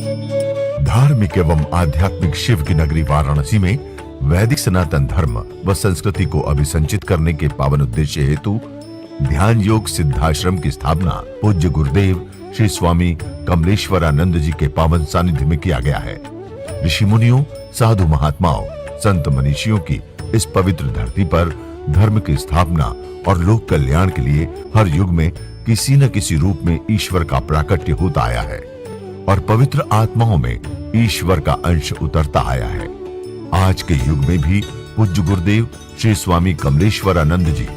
धार्मिक एवं आध्यात्मिक शिव की नगरी वाराणसी में वैदिक सनातन धर्म व संस्कृति को अभिसंचित करने के पावन उद्देश्य हेतु ध्यान योग सिद्धाश्रम की स्थापना पूज्य गुरुदेव श्री स्वामी कमलेश्वरानंद जी के पावन सानिध्य में किया गया है। ऋषि मुनियों, साधु महात्माओं, संत मनीषियों की इस पवित्र धरती पर धर्म की स्थापना और लोक कल्याण के लिए हर युग में किसी न किसी रूप में ईश्वर का प्राकट्य होता आया है और पवित्र आत्माओं में ईश्वर का अंश उतरता आया है। आज के युग में भी पूज्य गुरुदेव श्री स्वामी कमलेश्वरानंद जी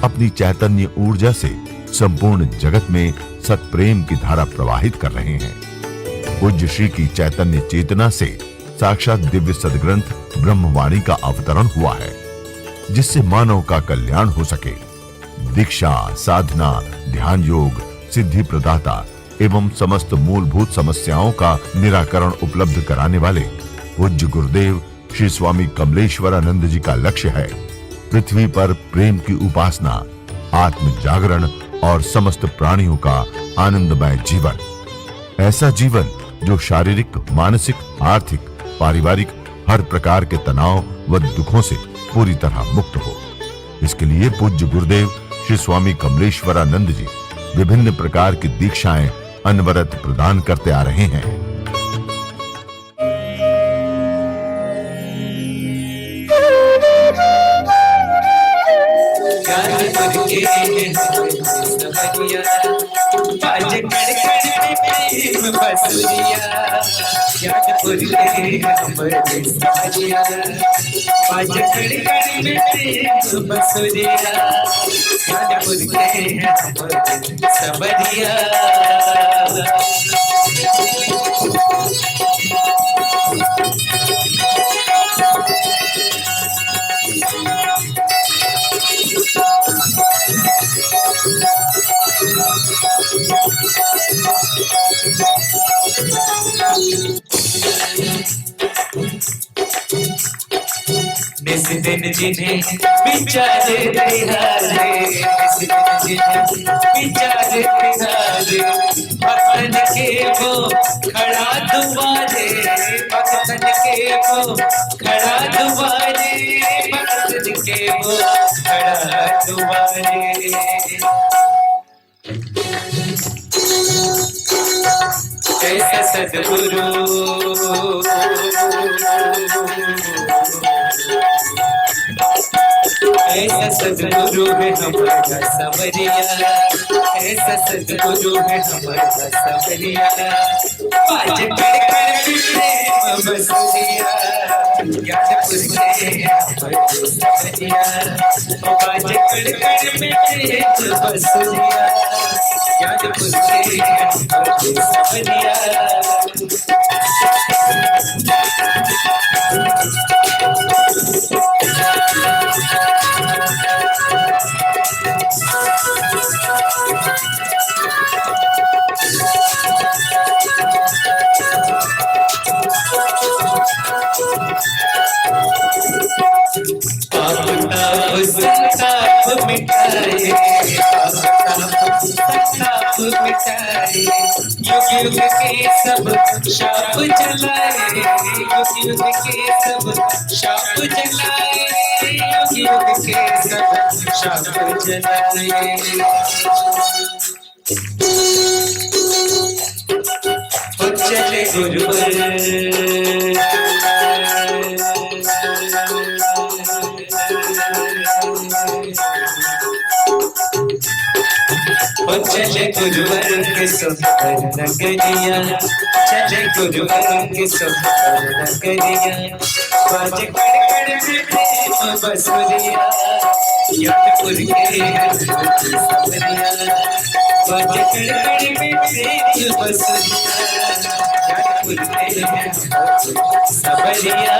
अपनी चैतन्य ऊर्जा से संपूर्ण जगत में सत्प्रेम की धारा प्रवाहित कर रहे हैं। पूज्य श्री की चैतन्य चेतना से साक्षात दिव्य सदग्रंथ ब्रह्मवाणी का अवतरण हुआ है, जिससे मानव का कल्याण हो सके। दीक्षा, साधना, ध्यान योग, सिद्धि प्रदाता एवं समस्त मूलभूत समस्याओं का निराकरण उपलब्ध कराने वाले पूज्य गुरुदेव श्री स्वामी कमलेश्वरानंद जी का लक्ष्य है पृथ्वी पर प्रेम की उपासना, आत्म जागरण और समस्त प्राणियों का आनंदमय जीवन। ऐसा जीवन जो शारीरिक, मानसिक, आर्थिक, पारिवारिक हर प्रकार के तनाव व दुखों से पूरी तरह मुक्त हो। इसके लिए पूज्य गुरुदेव श्री स्वामी कमलेश्वरानंद जी विभिन्न प्रकार की दीक्षाएं अनवरत प्रदान करते आ रहे हैं। दिन जिन्हें विचारे तिहारे, विचारे तिहारे, भक्तन के वो खड़ा दुआरे, भक्तन के वो खड़ा दुआरे, भक्तन के वो खड़ा दुआरे। ऐसा सद्गुरु ऐसा सद्गुरु है हमारा संवरिया, ऐसा सद्गुरु है हमारा संवरिया। आज कर बसुरिया, याद पुरखे संवरिया, आज कर मेरे बसुरिया, याद पुरखे संवरिया। संताप मिटाए, संताप मिटाए, युग युग के सब शाप जलाए, युग युग के सब शाप जलाए, युग युग के सब शाप जलाए। चले गुरुवर चले गुरुवर के सुंदर नगरिया, चले गुरुवर के सुंदर नगरिया। बाज कड़ में प्रेम बसुरिया, यादपुर के संवरिया। बाज कड़ में प्रेम बसुरिया, यादपुर के संवरिया।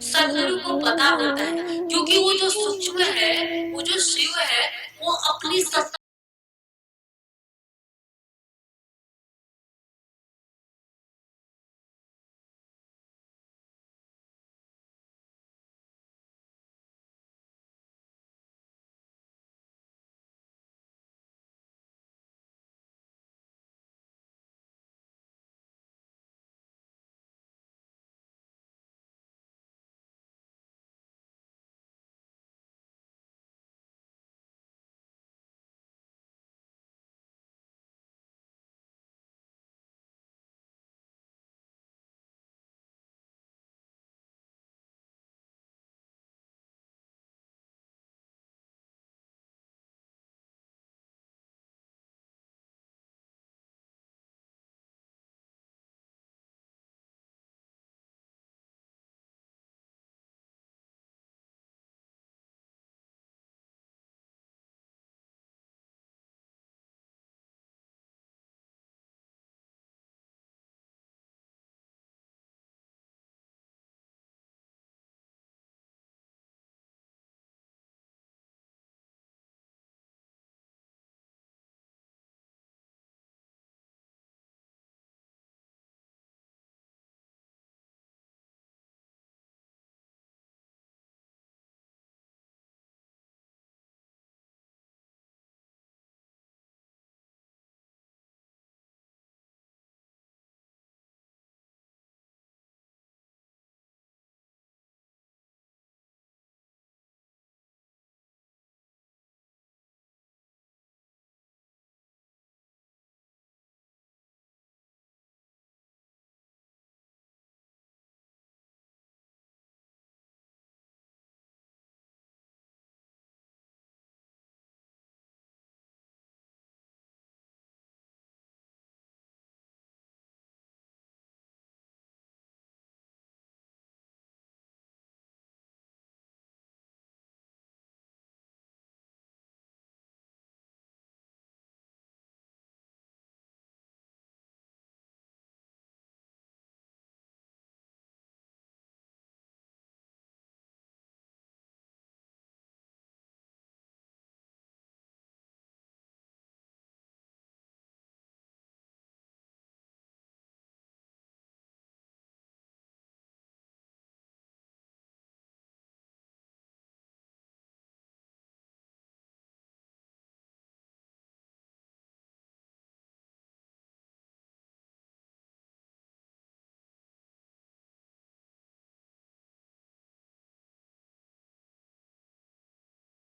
सदगुरु को पता होता है, क्योंकि वो जो सूक्ष्म है, वो जो जो शिव है वो अपनी सत्ता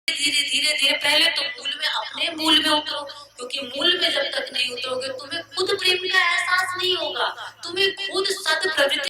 धीरे धीरे धीरे पहले तो मूल में अपने मूल में उतरो, क्योंकि मूल में जब तक नहीं उतरोगे तुम्हें खुद प्रेम का एहसास नहीं होगा, तुम्हें खुद सत प्रवृत्ति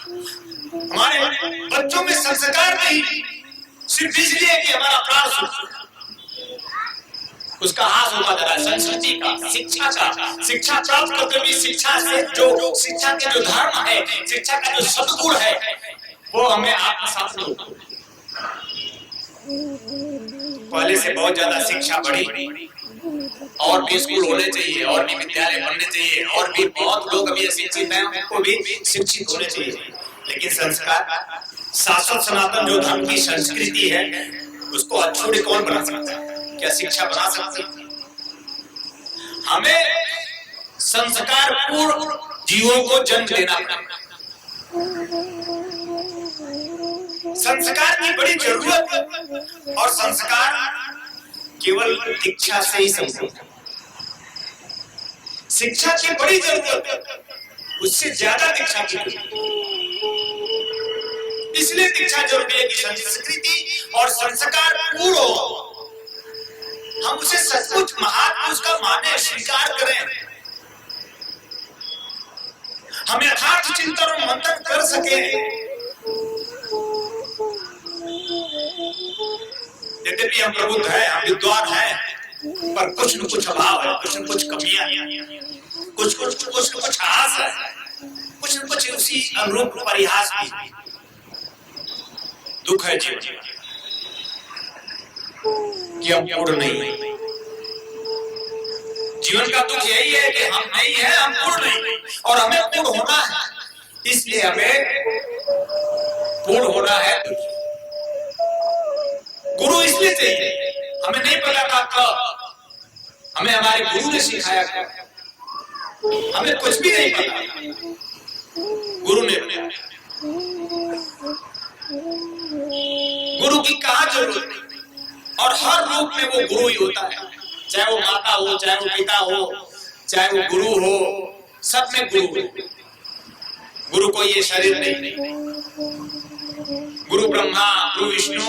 हमारे बच्चों में संस्कार नहीं, सिर्फ इसलिए कि हमारा प्राण शुद्ध, उसका हास होता जा रहा है संस्कृति का, शिक्षा का। शिक्षा प्राप्त करते हुए शिक्षा से जो शिक्षा के जो धर्म है, शिक्षा का जो सद्गुण है, वो हमें आत्मसात नहीं होता। पहले से बहुत ज्यादा शिक्षा बढ़ी, और भी स्कूल होने चाहिए, और भी विद्यालय बनने चाहिए, और भी बहुत लोग अभी अशिक्षित हैं, उनको भी शिक्षित होने चाहिए। लेकिन संस्कार, शाश्वत सनातन जो धर्म की संस्कृति है, उसको अछूते कौन बना सकता है? क्या शिक्षा बना सकती है? हमें संस्कार पूर्ण जीवों को जन्म देना पड़ेगा। संस्कार की बड़ी जरूरत है, और संस्कार केवल दीक्षा से ही संभव है। शिक्षा की बड़ी जरूरत है, उससे ज्यादा दीक्षा की जरूरत है। इसलिए दीक्षा जरूरी है कि संस्कृति और संस्कार पूर्ण हो, हम उसे सचमुच महापुरुष का माने, स्वीकार करें, हम यथार्थ चिंतन और मंथन कर सके। यद्यपि हम प्रबुद्ध हैं, हम विद्वान हैं, पर कुछ न कुछ अभाव है, कुछ न कुछ कमियां, कुछ न कुछ आस है, कुछ न कुछ उसी अनुरूप परिहास भी। दुख है जीवन कि हम पूर्ण नहीं। जीवन का दुख यही है कि हम नहीं है, हम पूर्ण नहीं, और हमें पूर्ण होना है। इसलिए हमें पूर्ण होना है। गुरु इसलिए चाहिए, हमें नहीं पता था कब, हमें हमारे गुरु ने सिखाया कब, हमें कुछ भी नहीं पता, गुरु ने बताया। गुरु की कहाँ जरूरत नहीं, और हर रूप में वो गुरु ही होता है, चाहे वो माता हो, चाहे वो पिता हो, चाहे वो गुरु हो, सब में गुरु हो। गुरु को ये शरीर नहीं, गुरु ब्रह्मा, गुरु विष्णु,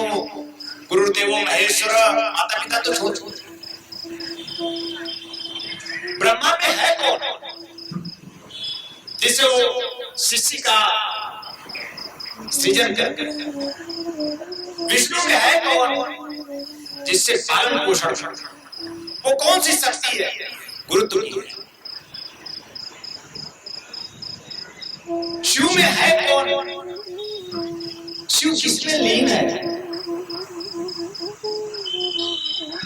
गुरुदेवो महेश्वर, माता पिता तो छोड़। ब्रह्मा में है कौन जिसे वो शिष्य का सृजन करते हैं? विष्णु में है कौन जिससे पालन पोषण करते हैं? वो कौन सी शक्ति है? गुरुत्व की है। शिव में है कौन? शिव किसमें लीन है?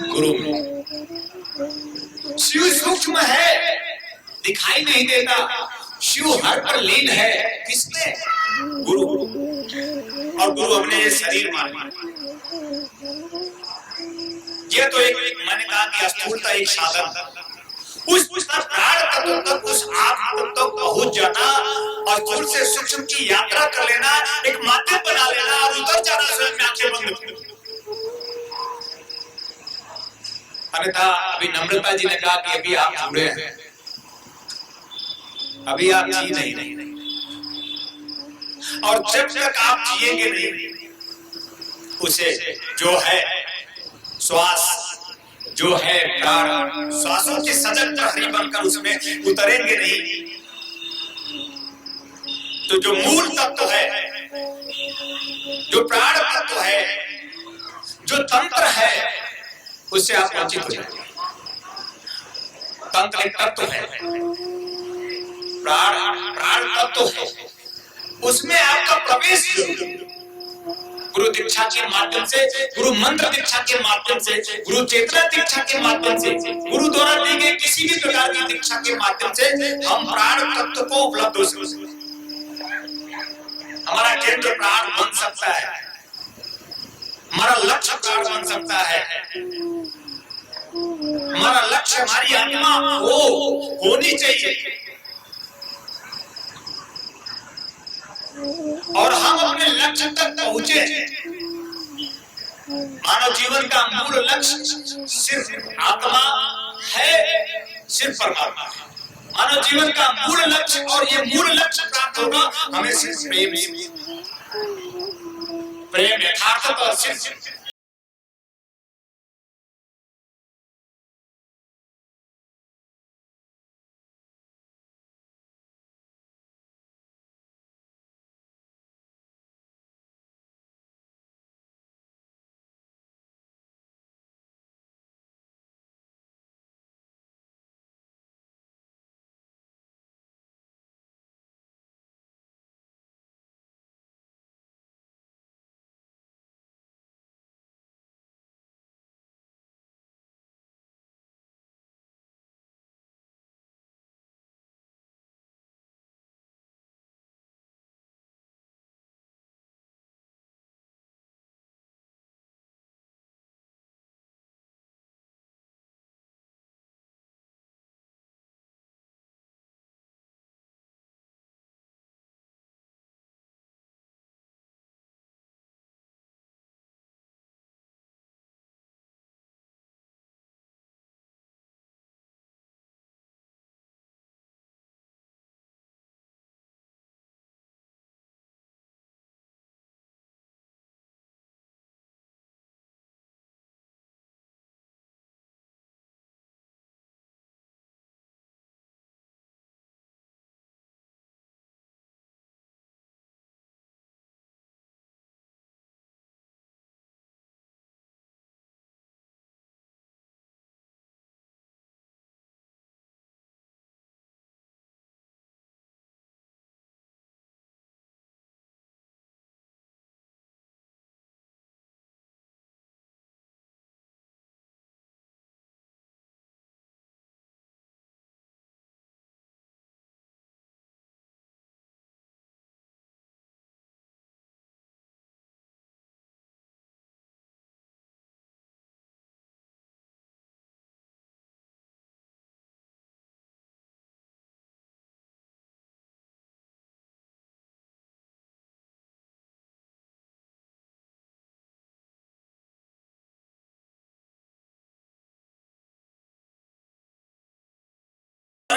गुरु में। शिव सूक्ष्म है, दिखाई नहीं देता, शिव हर पर लीन है, किसमें? गुरु। और गुरु हमने ये शरीर माना, ये तो एक मैंने कहा कि स्थूलता एक साधन, उस प्राण तत्व तक, उस आत्म तक पहुंच जाना और स्थूल से सूक्ष्म की यात्रा कर लेना, एक माध्यम बना लेना और उतर जाना स्वयं में आंखें बंद। अन्यथा अभी नम्रता जी ने कहा कि अभी आप जुड़े हैं, अभी आप जी नहीं, और जब तक आप जिएंगे नहीं, उसे जो है श्वास, जो है प्राण, श्वासों के सजग प्रहरी बनकर उसमें उतरेंगे नहीं, तो जो मूल तत्व है, जो प्राण तत्व है, जो तंत्र है, उससे आप वंचित हो जाएंगे। तंत्र एक तत्व है, प्राण तत्व है, उसमें आपका प्रवेश गुरु दीक्षा के माध्यम से, गुरु मंत्र दीक्षा के माध्यम से, गुरु चेतना दीक्षा के माध्यम से, गुरु द्वारा दी गई किसी भी प्रकार की दीक्षा के माध्यम से हम प्राण तत्व को उपलब्ध हो सकते हैं। हमारा केंद्र प्राण बन सकता है, हमारा लक्ष्य प्राण बन सकता है, हमारा लक्ष्य हमारी आत्मा होनी चाहिए, और हम अपने लक्ष्य तक पहुंचे। मानव जीवन का मूल लक्ष्य सिर्फ आत्मा है, सिर्फ परमात्मा है। मानव जीवन का मूल लक्ष्य, और ये मूल लक्ष्य प्राप्त होगा हमें सिर्फ प्रेम यथार्थ और सिर्फ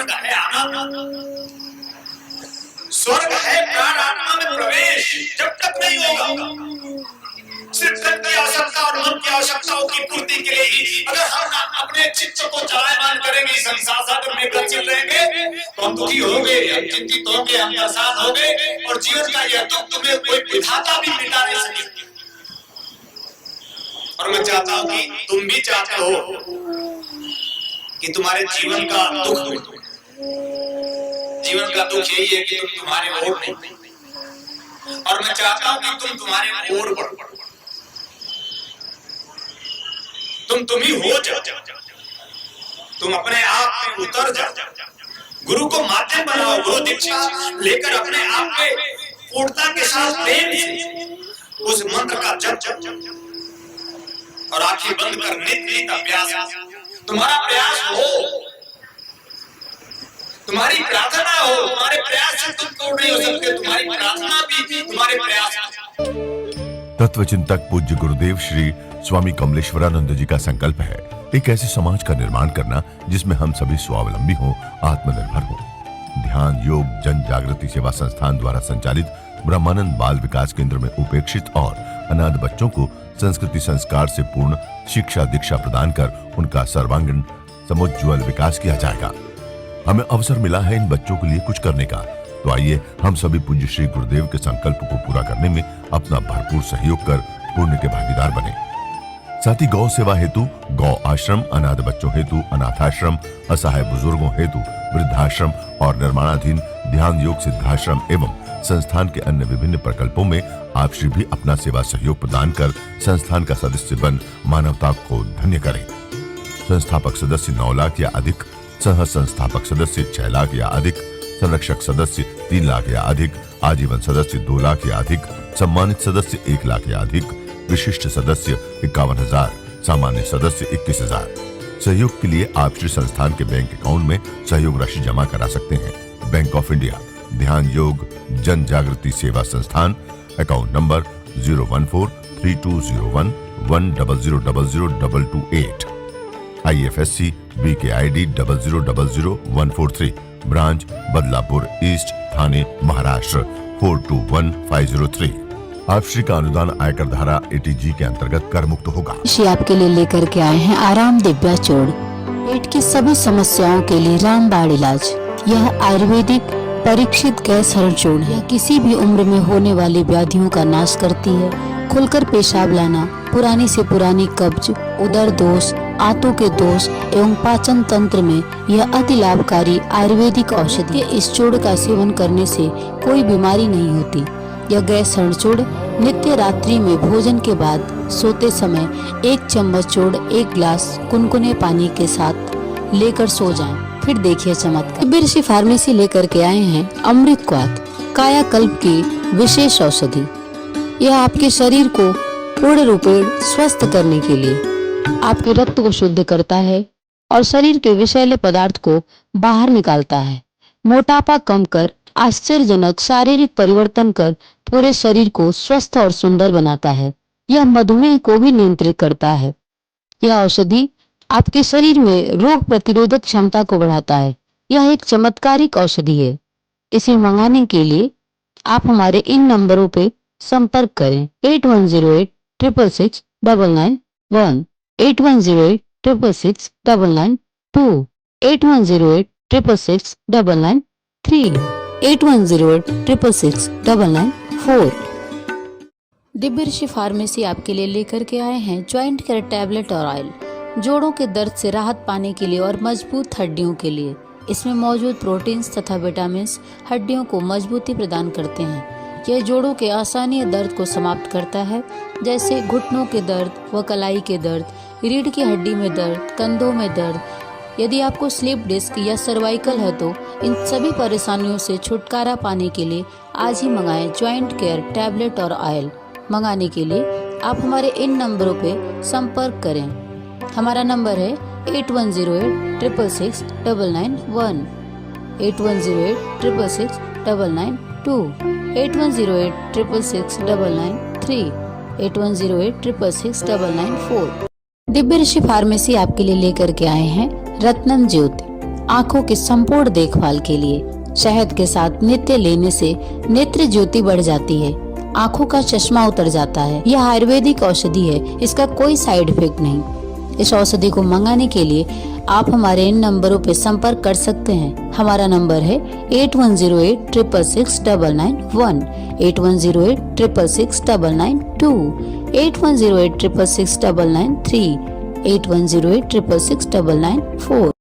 स्वर्ग है आना, स्वर्ग है प्राण आत्मा में प्रवेश, जब तक नहीं होगा। सिर्फ तन की आवश्यकता और मन की आवश्यकताओं की पूर्ति के लिए ही अगर हम अपने चित्त को चलायमान करेंगे, संसार सागर में गतिशील रहेंगे, तो हम दुखी होंगे, हम चिंतित होंगे, हम परेशान होंगे, और जीवन का यह दुख तुम्हें कोई विधाता भी मिटा नहीं सकेगा। और मैं चाहता हूं कि तुम भी चाहते हो कि तुम्हारे जीवन का दुख मिटे। जीवन का दुख यही है कि तुम तुम्हारे ओर नहीं, और मैं चाहता हूं कि तुम तुम्हारे ओर बढ़ो, तुम ही हो जाओ, तुम अपने आप में उतर जाओ, गुरु को माध्यम बनाओ, गुरु दीक्षा लेकर अपने आप पे पूर्णता के साथ प्रेम से उस मंत्र का जप और आंखें बंद कर नित अभ्यास। तुम्हारा प्रयास हो, तुम्हारी प्रार्थना हो, तुम्हारे प्रयास से तुम तोड़ नहीं हो सकते, तुम्हारी प्रार्थना भी तुम्हारे प्रयास। तत्वचिंतक पूज्य गुरुदेव श्री स्वामी कमलेश्वरानंद जी का संकल्प है एक ऐसे समाज का निर्माण करना जिसमें हम सभी स्वावलंबी हों, आत्मनिर्भर हों। ध्यान योग जन जागृति सेवा संस्थान द्वारा संचालित ब्रह्मानंद बाल विकास केंद्र में उपेक्षित और अनाथ बच्चों को संस्कृति संस्कार से पूर्ण शिक्षा दीक्षा प्रदान कर उनका सर्वांगीण समुज्ज्वल विकास किया जाएगा। हमें अवसर मिला है इन बच्चों के लिए कुछ करने का, तो आइए हम सभी पूज्य श्री गुरुदेव के संकल्प को पूरा करने में अपना भरपूर सहयोग कर पुण्य के भागीदार बने। साथ ही गौ सेवा हेतु गौ आश्रम, अनाथ बच्चों हेतु अनाथाश्रम, असहाय बुजुर्गों हेतु वृद्धाश्रम और निर्माणाधीन ध्यान योग सिद्धाश्रम एवं संस्थान के अन्य विभिन्न प्रकल्पों में आप श्री भी अपना सेवा सहयोग प्रदान कर संस्थान का सदस्य बन मानवता को धन्य करें। संस्थापक सदस्य 9 लाख या अधिक, सह संस्थापक सदस्य 6 लाख या अधिक, संरक्षक सदस्य 3 लाख या अधिक, आजीवन सदस्य 2 लाख या अधिक, सम्मानित सदस्य 1 लाख या अधिक, विशिष्ट सदस्य 51,000, सामान्य सदस्य 21,000। सहयोग के लिए आप श्री संस्थान के बैंक अकाउंट में सहयोग राशि जमा करा सकते हैं। बैंक ऑफ इंडिया ध्यान योग जन Jagriti Seva Sansthan, account number 014320110002228, IFSC BKID 0000143, branch Badlapur east, Thane Maharashtra 421503। आप श्री का अनुदान आयकर धारा 80G के अंतर्गत कर मुक्त होगा। श्री आपके लिए लेकर के आए हैं आराम दिव्या चूर्ण, पेट की सभी समस्याओं के लिए रामबाण इलाज। यह आयुर्वेदिक परीक्षित गैस हरण चूर्ण है, किसी भी उम्र में होने वाली व्याधियों का नाश करती है। खुलकर पेशाब लाना, पुरानी से पुरानी कब्ज, उदर दोष, आंतों के दोष एवं पाचन तंत्र में यह अति लाभकारी आयुर्वेदिक औषधि है। इस चूर्ण का सेवन करने से कोई बीमारी नहीं होती। यह गैस हरण चूर्ण नित्य रात्रि में भोजन के बाद सोते समय 1 चम्मच चूर्ण 1 गिलास कुनकुने पानी के साथ लेकर सो जाएं। फिर देखिए चमत्कार। बिरसी फार्मेसी लेकर के आए हैं अमृत क्वाथ, कायाकल्प की विशेष औषधि। यह आपके शरीर को पूर्ण रूपेण स्वस्थ करने के लिए आपके रक्त को शुद्ध करता है और शरीर के विषैले पदार्थ को बाहर निकालता है। मोटापा कम कर आश्चर्यजनक शारीरिक परिवर्तन कर पूरे शरीर को स्वस्थ और सुंदर बनाता है। यह मधुमेह को भी नियंत्रित करता है। यह औषधि आपके शरीर में रोग प्रतिरोधक क्षमता को बढ़ाता है। यह एक चमत्कारिक औषधि है। इसे मंगाने के लिए आप हमारे इन नंबरों पे संपर्क करें 8108666991, 8108666992, 8108666993, 8108666994। दिव्य ऋषि फार्मेसी आपके लिए लेकर के आए हैं ज्वाइंट केयर टैबलेट और ऑयल, जोड़ों के दर्द से राहत पाने के लिए और मजबूत हड्डियों के लिए। इसमें मौजूद प्रोटीन्स तथा विटामिन हड्डियों को मजबूती प्रदान करते हैं। यह जोड़ों के असहनीय दर्द को समाप्त करता है, जैसे घुटनों के दर्द व कलाई के दर्द, रीढ़ की हड्डी में दर्द, कंधों में दर्द। यदि आपको स्लिप डिस्क या सर्वाइकल है तो इन सभी परेशानियों से छुटकारा पाने के लिए आज ही मंगाएं ज्वाइंट केयर टैबलेट और ऑयल। मंगाने के लिए आप हमारे इन नंबरों पे संपर्क करें। हमारा नंबर है 8108666991, 8108666992, 8108666993, 8108666994। दिव्य ऋषि फार्मेसी आपके लिए लेकर के आए हैं रत्नम ज्योति, आँखों की संपूर्ण देखभाल के लिए। शहद के साथ नित्य लेने से नेत्र ज्योति बढ़ जाती है, आँखों का चश्मा उतर जाता है। यह आयुर्वेदिक औषधि है, इसका कोई साइड इफेक्ट नहीं। इस औषधि को मंगाने के लिए आप हमारे इन नंबरों पर संपर्क कर सकते हैं। हमारा नंबर है 8108666991, 8108666992, 8108666993, 8108666994।